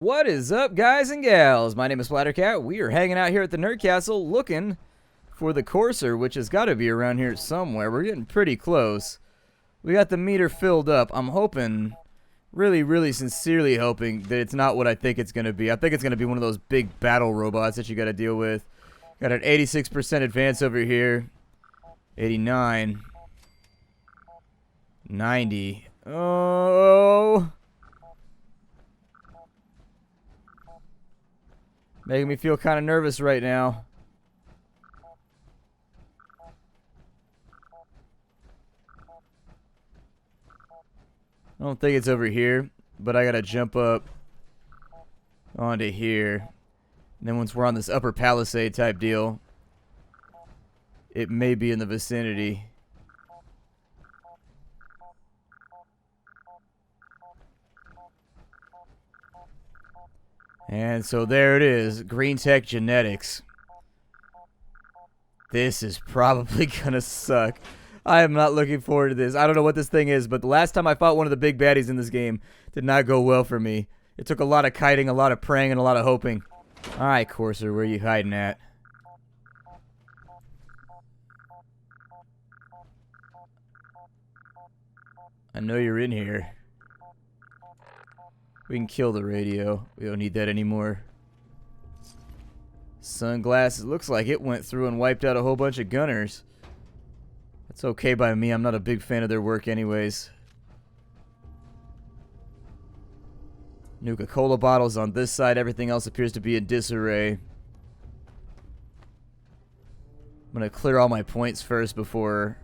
What is up, guys and gals? My name is Splattercat. We are hanging out here at the Nerd Castle looking for the Courser, which has got to be around here somewhere. We're getting pretty close. We got the meter filled up. I'm hoping, really sincerely hoping that it's not what I think it's going to be. I think it's going to be one of those big battle robots that you got to deal with. Got an 86% advance over here. 89. 90. Oh... Making me feel kind of nervous right now. I don't think it's over here, but I gotta jump up onto here. And then once we're on this upper palisade type deal, it may be in the vicinity. And so there it is, Green Tech Genetics. This is probably gonna suck. I am not looking forward to this. I don't know what this thing is, but the last time I fought one of the big baddies in this game did not go well for me. It took a lot of kiting, a lot of praying, and a lot of hoping. Alright, Courser, where are you hiding at? I know you're in here. We can kill the radio. We don't need that anymore. Sunglasses. Looks like it went through and wiped out a whole bunch of gunners. That's okay by me. I'm not a big fan of their work anyways. Nuka-Cola bottles on this side. Everything else appears to be in disarray. I'm going to clear all my points first before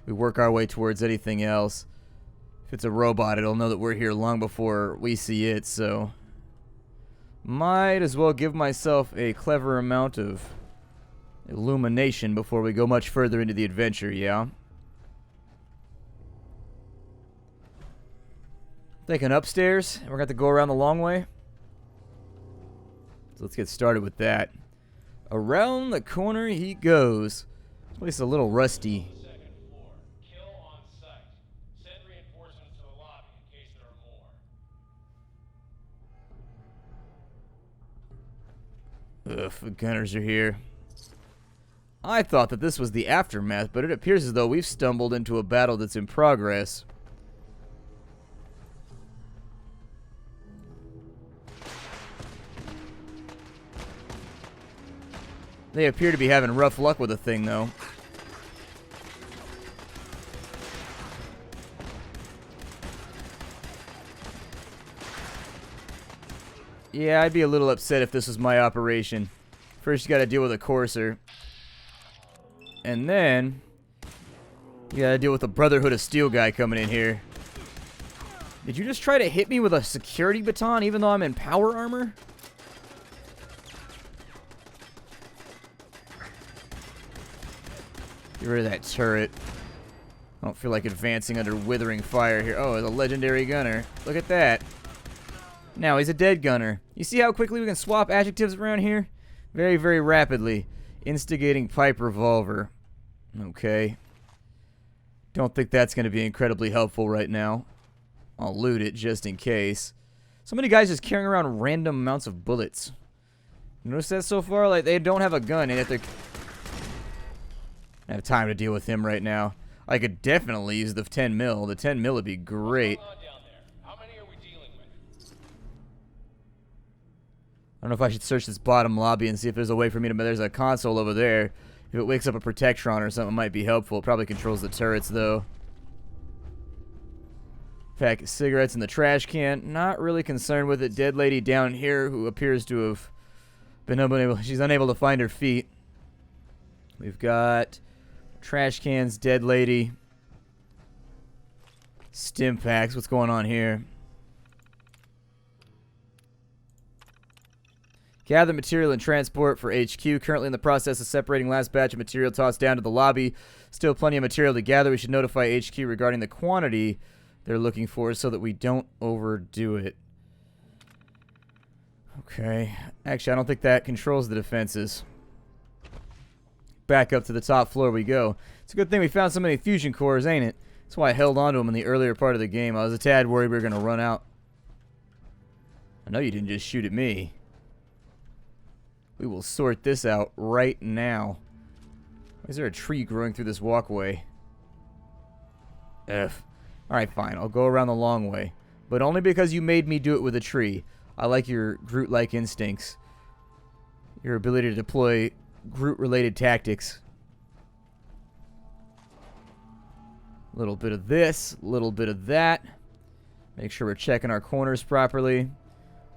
we work our way towards anything else. If it's a robot, it'll know that we're here long before we see it, so... Might as well give myself a clever amount of illumination before we go much further into the adventure, yeah? Thinking upstairs, and we're going to go around the long way. So let's get started with that. Around the corner he goes. This place is a little rusty. Ugh, the gunners are here. I thought that this was the aftermath, but it appears as though we've stumbled into a battle that's in progress. They appear to be having rough luck with the thing, though. Yeah, I'd be a little upset if this was my operation. First, you gotta deal with a Courser. And then, you gotta deal with the Brotherhood of Steel guy coming in here. Did you just try to hit me with a security baton even though I'm in power armor? Get rid of that turret. I don't feel like advancing under withering fire here. Oh, it's a legendary gunner. Look at that. Now he's a dead gunner. You see how quickly we can swap adjectives around here? Very rapidly. Instigating pipe revolver. Okay. Don't think that's going to be incredibly helpful right now. I'll loot it just in case. So many guys just carrying around random amounts of bullets. You notice that so far? Like, they don't have a gun, and yet they're... I have time to deal with him right now. I could definitely use the 10 mil. The 10 mil would be great. I don't know if I should search this bottom lobby and see if there's a way for me to... There's a console over there. If it wakes up a Protectron or something, it might be helpful. It probably controls the turrets, though. Pack of cigarettes in the trash can. Not really concerned with it. Dead lady down here who appears to have been unable... She's unable to find her feet. We've got trash cans, dead lady. Stim packs. What's going on here? Gather material and transport for HQ. Currently in the process of separating last batch of material tossed down to the lobby. Still plenty of material to gather. We should notify HQ regarding the quantity they're looking for so that we don't overdo it. Okay. Actually, I don't think that controls the defenses. Back up to the top floor we go. It's a good thing we found so many fusion cores, ain't it? That's why I held on to them in the earlier part of the game. I was a tad worried we were going to run out. I know you didn't just shoot at me. We will sort this out right now. Why is there a tree growing through this walkway? F. Alright, fine. I'll go around the long way. But only because you made me do it with a tree. I like your Groot-like instincts. Your ability to deploy Groot-related tactics. A little bit of this, a little bit of that. Make sure we're checking our corners properly.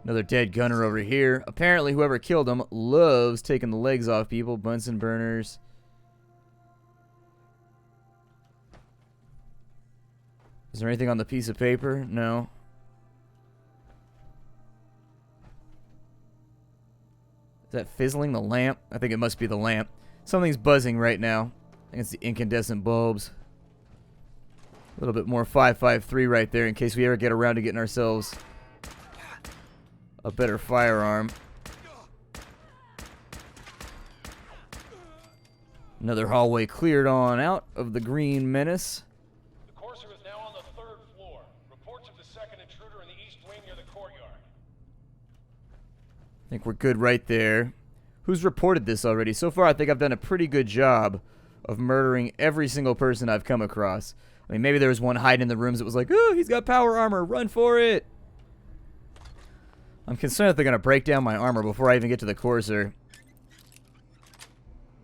Another dead gunner over here. Apparently, whoever killed him loves taking the legs off people. Bunsen burners. Is there anything on the piece of paper? No. Is that fizzling the lamp? I think it must be the lamp. Something's buzzing right now. I think it's the incandescent bulbs. A little bit more 5.53 right there in case we ever get around to getting ourselves a better firearm. Another hallway cleared on out of the green menace. The courser is now on the 3rd floor. Reports of the second intruder in the east wing near the courtyard. I think we're good right there. Who's reported this already? So far, I think I've done a pretty good job of murdering every single person I've come across. I mean, maybe there was one hiding in the rooms that was like, oh, he's got power armor, run for it. I'm concerned that they're going to break down my armor before I even get to the courser.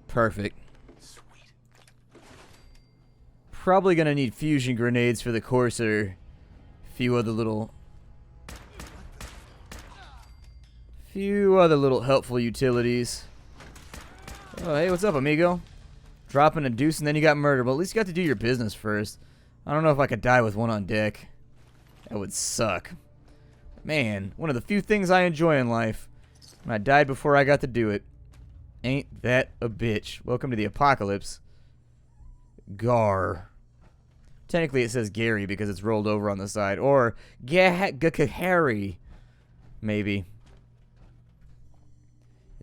Perfect. Sweet. Probably going to need fusion grenades for the courser. Few other little helpful utilities. Oh, hey, what's up, amigo? Dropping a deuce and then you got murdered. Well, at least you got to do your business first. I don't know if I could die with one on deck. That would suck. Man, one of the few things I enjoy in life. And I died before I got to do it. Ain't that a bitch. Welcome to the apocalypse. Gar. Technically it says Gary because it's rolled over on the side. Or Harry. Maybe.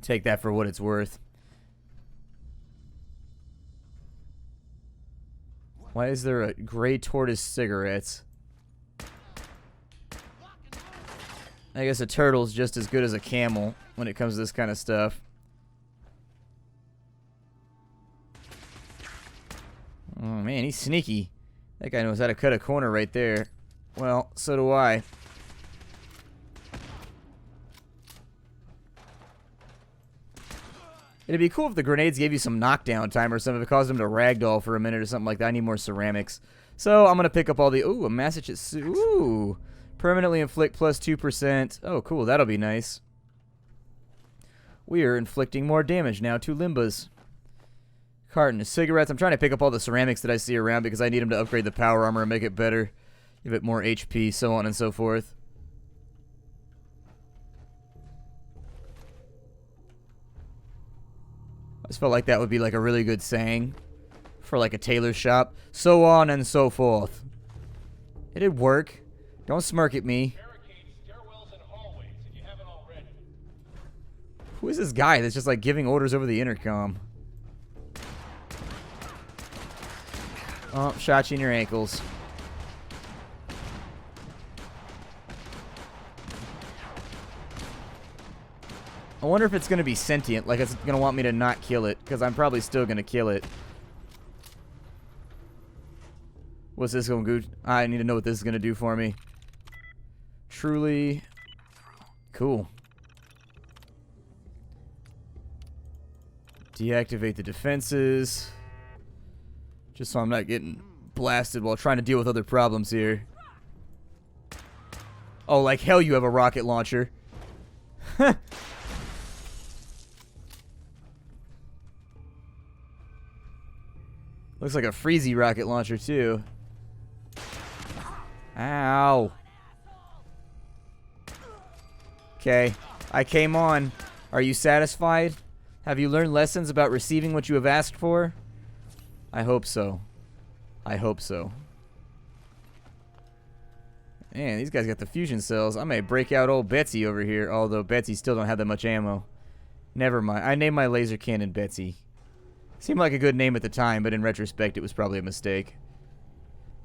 Take that for what it's worth. Why is there a gray tortoise cigarettes? I guess a turtle's just as good as a camel when it comes to this kind of stuff. Oh man, he's sneaky. That guy knows how to cut a corner right there. Well, so do I. It'd be cool if the grenades gave you some knockdown time or something. If it caused them to ragdoll for a minute or something like that. I need more ceramics. So I'm going to pick up all the... Ooh, a Massachusetts... Ooh. Permanently inflict plus 2%. Oh, cool. That'll be nice. We are inflicting more damage now to Limbas. Carton of cigarettes. I'm trying to pick up all the ceramics that I see around because I need them to upgrade the power armor and make it better. Give it more HP, so on and so forth. I just felt like that would be like a really good saying for like a tailor shop. So on and so forth. It'd work. Don't smirk at me. Who is this guy that's just like giving orders over the intercom? Oh, shot you in your ankles. I wonder if it's going to be sentient, like it's going to want me to not kill it, because I'm probably still going to kill it. What's this going to do? I need to know what this is going to do for me. Truly cool. Deactivate the defenses. Just so I'm not getting blasted while trying to deal with other problems here. Oh, like hell you have a rocket launcher. Looks like a freezy rocket launcher, too. Ow. Okay, I came on. Are you satisfied? Have you learned lessons about receiving what you have asked for? I hope so. I hope so. Man, these guys got the fusion cells. I may break out old Betsy over here, although Betsy still don't have that much ammo. Never mind. I named my laser cannon Betsy. Seemed like a good name at the time, but in retrospect, it was probably a mistake.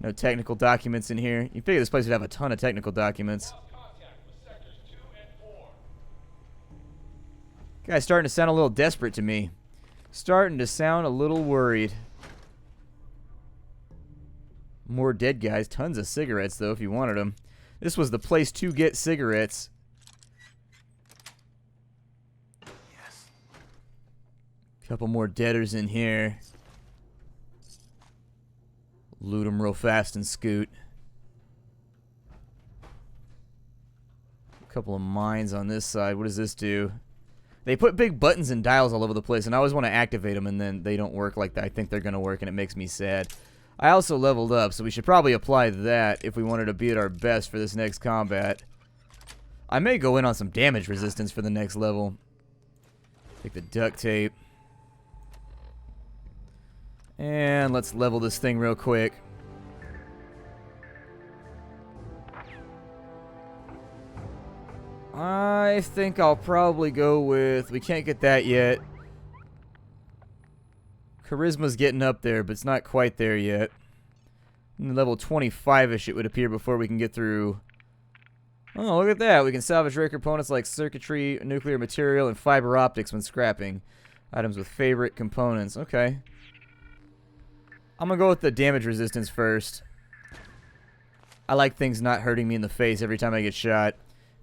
No technical documents in here. You figure this place would have a ton of technical documents. Contact with sectors 2 and Guy's starting to sound a little desperate to me. Starting to sound a little worried. More dead guys. Tons of cigarettes, though, if you wanted them. This was the place to get cigarettes. Yes. Couple more deaders in here. Loot them real fast and scoot. A couple of mines on this side. What does this do? They put big buttons and dials all over the place, and I always want to activate them, and then they don't work like that. I think they're going to work, and it makes me sad. I also leveled up, so we should probably apply that if we wanted to be at our best for this next combat. I may go in on some damage resistance for the next level. Take the duct tape. And let's level this thing real quick. I think I'll probably go with... We can't get that yet. Charisma's getting up there, but it's not quite there yet. Level 25-ish it would appear before we can get through... Oh, look at that. We can salvage rare components like circuitry, nuclear material, and fiber optics when scrapping. Items with favorite components. Okay. I'm going to go with the damage resistance first. I like things not hurting me in the face every time I get shot.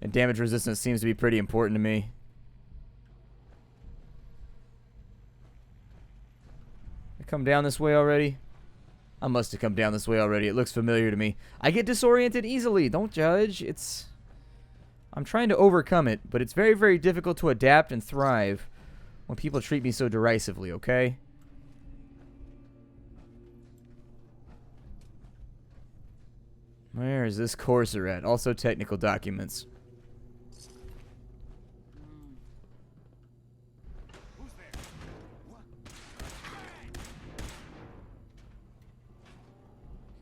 And damage resistance seems to be pretty important to me. I come down this way already? I must have come down this way already. It looks familiar to me. I get disoriented easily. Don't judge. I'm trying to overcome it, but it's very, very difficult to adapt and thrive when people treat me so derisively, okay? Where is this courser at? Also technical documents.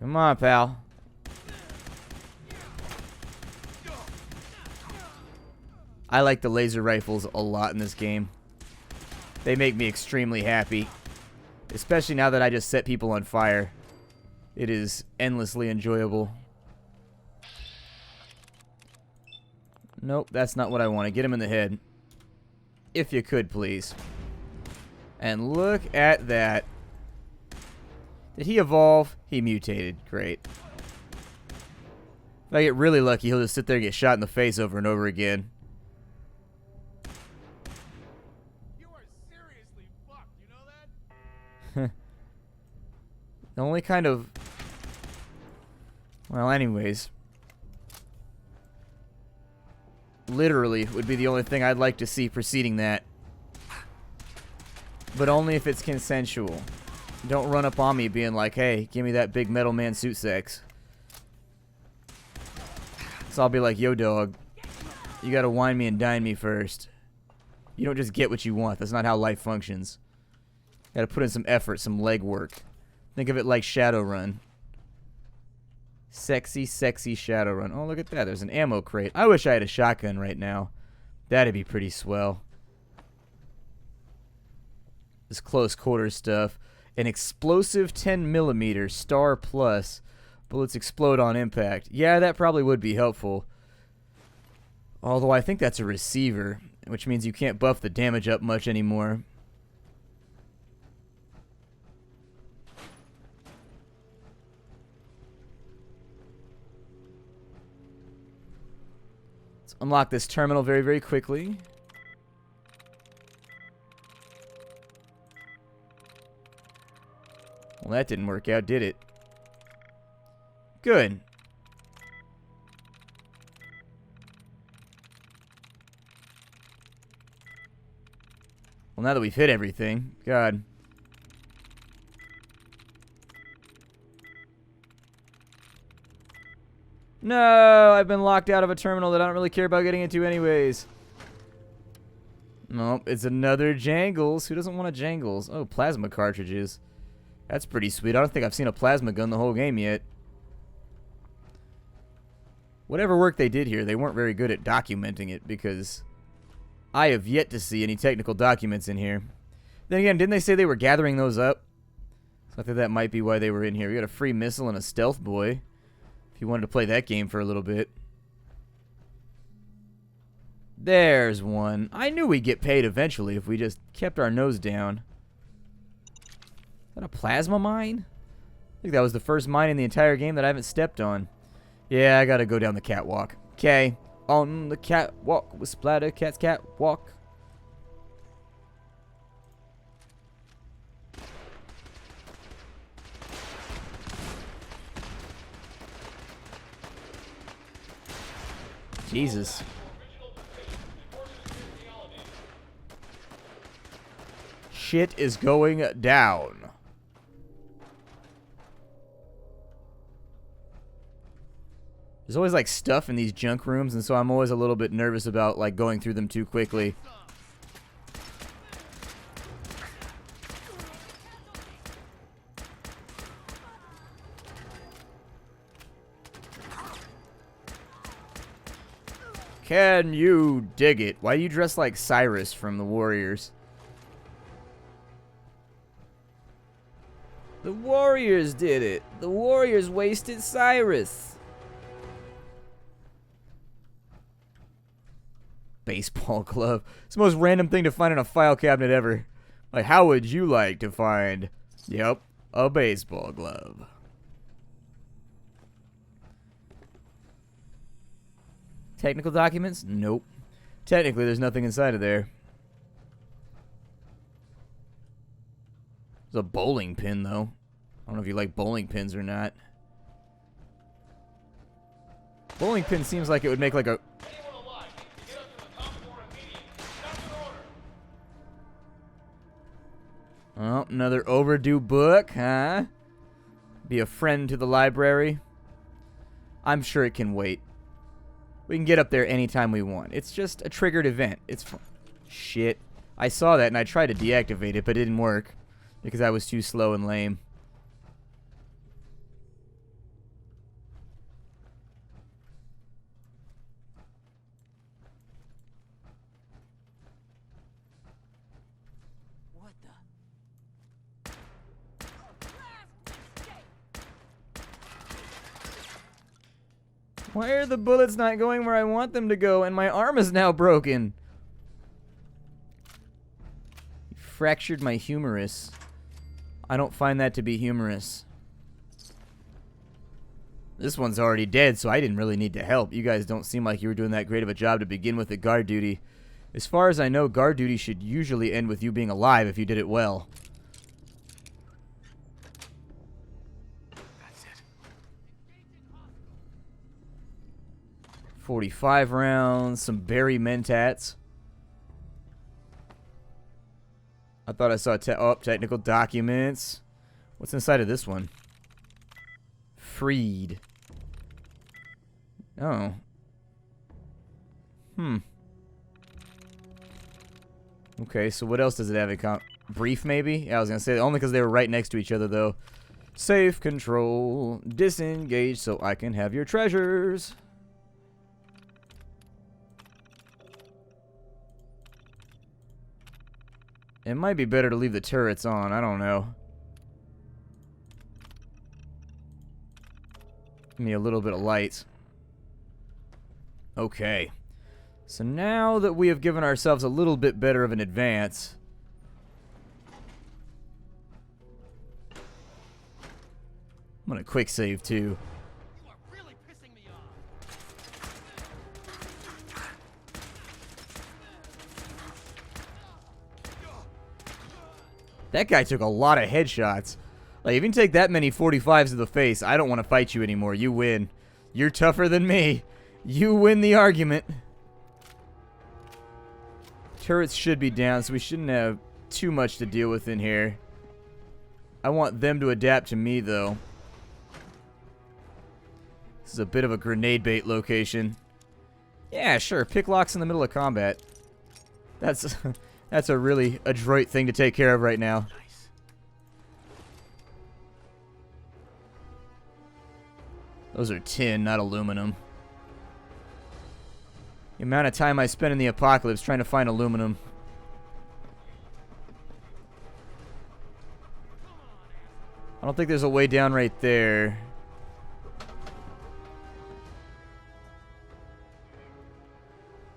Come on, pal. I like the laser rifles a lot in this game. They make me extremely happy. Especially now that I just set people on fire. It is endlessly enjoyable. Nope, that's not what I want. Get him in the head. If you could, please. And look at that. Did he evolve? He mutated. Great. If I get really lucky, he'll just sit there and get shot in the face over and over again. You are seriously fucked, you know that? The only kind of... Well, anyways. Literally would be the only thing I'd like to see preceding that. But only if it's consensual. Don't run up on me being like, hey, give me that big metal man suit sex. So I'll be like, yo, dog. You gotta wine me and dine me first. You don't just get what you want. That's not how life functions. Gotta put in some effort, some legwork. Think of it like Shadowrun. Sexy, sexy Shadowrun. Oh, look at that. There's an ammo crate. I wish I had a shotgun right now. That'd be pretty swell. This close quarters stuff. An explosive 10mm Star Plus. Bullets explode on impact. Yeah, that probably would be helpful. Although I think that's a receiver, which means you can't buff the damage up much anymore. Let's unlock this terminal very, very quickly. Well, that didn't work out, did it? Good. Well, now that we've hit everything, God. No, I've been locked out of a terminal that I don't really care about getting into anyways. Nope, it's another Jangles. Who doesn't want a Jangles? Oh, plasma cartridges. That's pretty sweet. I don't think I've seen a plasma gun the whole game yet. Whatever work they did here, they weren't very good at documenting it because I have yet to see any technical documents in here. Then again, didn't they say they were gathering those up? So I think that might be why they were in here. We got a free missile and a stealth boy. If you wanted to play that game for a little bit. There's one. I knew we'd get paid eventually if we just kept our nose down. Is that a plasma mine? I think that was the first mine in the entire game that I haven't stepped on. Yeah, I gotta go down the catwalk. Okay. On the catwalk with Splatter Cat's catwalk. Jesus. Shit is going down. There's always like stuff in these junk rooms, and so I'm always a little bit nervous about like going through them too quickly. Can you dig it? Why do you dress like Cyrus from the Warriors? The Warriors did it. The Warriors wasted Cyrus. Baseball glove. It's the most random thing to find in a file cabinet ever. Like, how would you like to find, yep, a baseball glove? Technical documents? Nope. Technically, there's nothing inside of there. There's a bowling pin, though. I don't know if you like bowling pins or not. Bowling pin seems like it would make like a... Oh, another overdue book, huh? Be a friend to the library. I'm sure it can wait. We can get up there anytime we want. It's just a triggered event. It's fun. Shit. I saw that and I tried to deactivate it, but it didn't work. Because I was too slow and lame. What the? Why are the bullets not going where I want them to go, and my arm is now broken? You fractured my humerus. I don't find that to be humorous. This one's already dead, so I didn't really need to help. You guys don't seem like you were doing that great of a job to begin with at guard duty. As far as I know, guard duty should usually end with you being alive if you did it well. That's it. 45 rounds, some berry mentats. I thought I saw technical documents. What's inside of this one? Freed. Oh. Okay, so what else does it have in brief, maybe? Yeah, I was gonna say, only because they were right next to each other, though. Safe control. Disengage so I can have your treasures. It might be better to leave the turrets on. I don't know. Give me a little bit of light. Okay. So now that we have given ourselves a little bit better of an advance... I'm gonna quick save, too. You are really pissing me off. That guy took a lot of headshots. Like, if you can take that many 45s to the face, I don't want to fight you anymore. You win. You're tougher than me. You win the argument. Turrets should be down, so we shouldn't have too much to deal with in here. I want them to adapt to me, though. This is a bit of a grenade bait location. Yeah, sure. Pick locks in the middle of combat. That's that's a really adroit thing to take care of right now. Nice. Those are tin, not aluminum. The amount of time I spent in the apocalypse trying to find aluminum. I don't think there's a way down right there.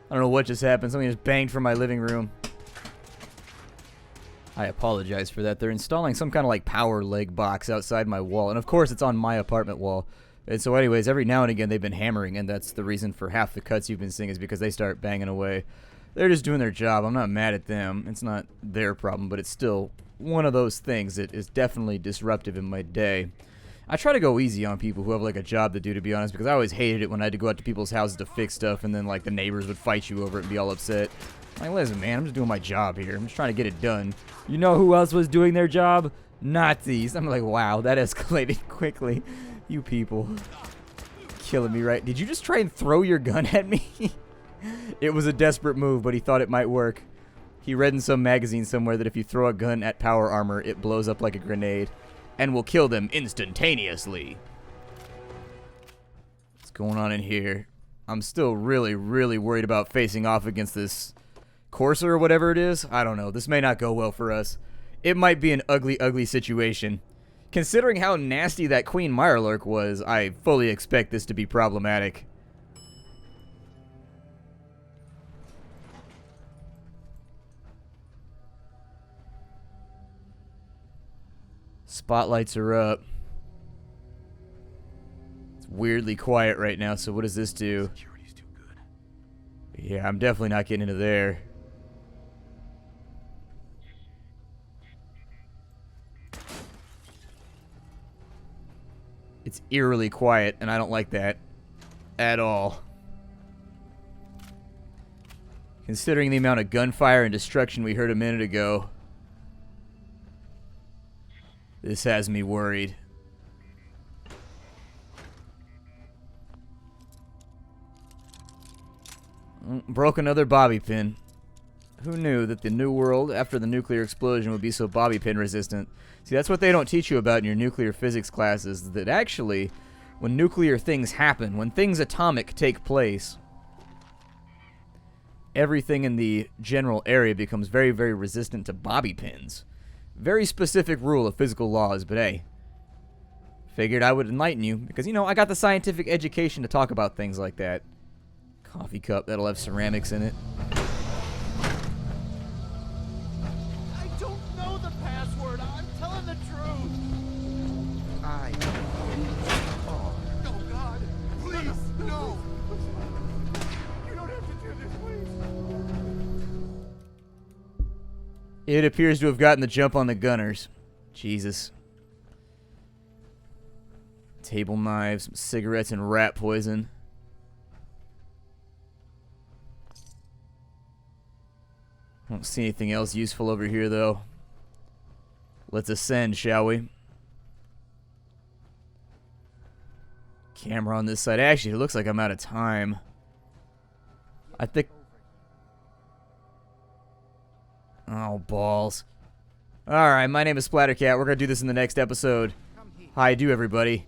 I don't know what just happened. Something just banged from my living room. I apologize for that. They're installing some kind of like power leg box outside my wall. And of course it's on my apartment wall. And so anyways, every now and again they've been hammering, and that's the reason for half the cuts you've been seeing is because they start banging away. They're just doing their job. I'm not mad at them. It's not their problem, but it's still one of those things that is definitely disruptive in my day. I try to go easy on people who have like a job to do, to be honest, because I always hated it when I had to go out to people's houses to fix stuff, and then like the neighbors would fight you over it and be all upset. Like, listen, man, I'm just doing my job here. I'm just trying to get it done. You know who else was doing their job? Nazis. I'm like, wow, that escalated quickly. You people. Killing me, right? Did you just try and throw your gun at me? It was a desperate move, but he thought it might work. He read in some magazine somewhere that if you throw a gun at power armor, it blows up like a grenade and will kill them instantaneously. What's going on in here? I'm still really, really worried about facing off against this Corsair or whatever it is. I don't know. This may not go well for us. It might be an ugly, ugly situation. Considering how nasty that Queen Mirelurk was, I fully expect this to be problematic. Spotlights are up. It's weirdly quiet right now, so what does this do? Security's too good. Yeah, I'm definitely not getting into there. It's eerily quiet, and I don't like that at all. Considering the amount of gunfire and destruction we heard a minute ago, this has me worried. Broke another bobby pin. Who knew that the new world after the nuclear explosion would be so bobby pin resistant? See, that's what they don't teach you about in your nuclear physics classes, that actually, when nuclear things happen, when things atomic take place, everything in the general area becomes very, very resistant to bobby pins. Very specific rule of physical laws, but hey, figured I would enlighten you, because, you know, I got the scientific education to talk about things like that. Coffee cup that'll have ceramics in it. I don't know the password. I'm telling the truth. Oh, God. Please, no. You don't have to do this, please. It appears to have gotten the jump on the gunners. Jesus. Table knives, cigarettes, and rat poison. I don't see anything else useful over here, though. Let's ascend, shall we? Camera on this side. Actually, it looks like I'm out of time. I think... Oh, balls. Alright, my name is Splattercat. We're going to do this in the next episode. Hi, do everybody.